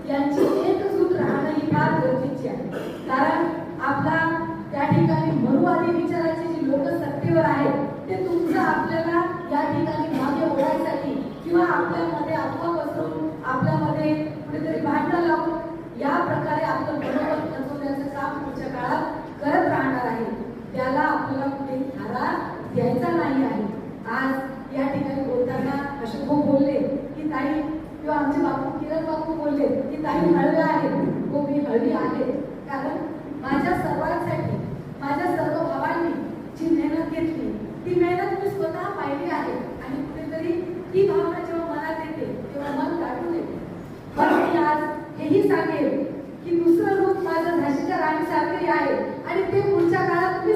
यांची एकजूट राहणं ही फार गरजेची आहे. कारण आपला त्या ठिकाणी मनुवादी विचाराचे जे लोक सत्तेवर आहेत ते तुमचं आपल्याला या ठिकाणी मागे ओढायसाठी किंवा आपल्यामध्ये अफवा पसरवून आपल्यामध्ये कुठेतरी भांडण लावून या प्रकारे आपलं मनोबल नचवण्याचं काम पुढच्या काळात करत राहणार आहे. त्याला आपल्याला कुठेही थारा द्यायचा नाही आहे. आज या ठिकाणी बोलताना अशोक भाऊ बोलले की ताई किंवा आमचे बापू किरण बापू बोलले की ताई हळव्या आहेत. हो, मी हळवी आहे. कारण माझ्या सर्वांसाठी माझ्या सर्व भावांनी जी मेहनत घेतली ती मेहनत मी स्वतः पाहिली आहे आणि कुठेतरी ती भावना जेव्हा मनात येते तेव्हा मन दाटून येते. पण मी आज हेही सांगेन की दुसरं रूप माझं झाशीच्या राणीसारखे आहे आणि ते पुढच्या काळात तुम्ही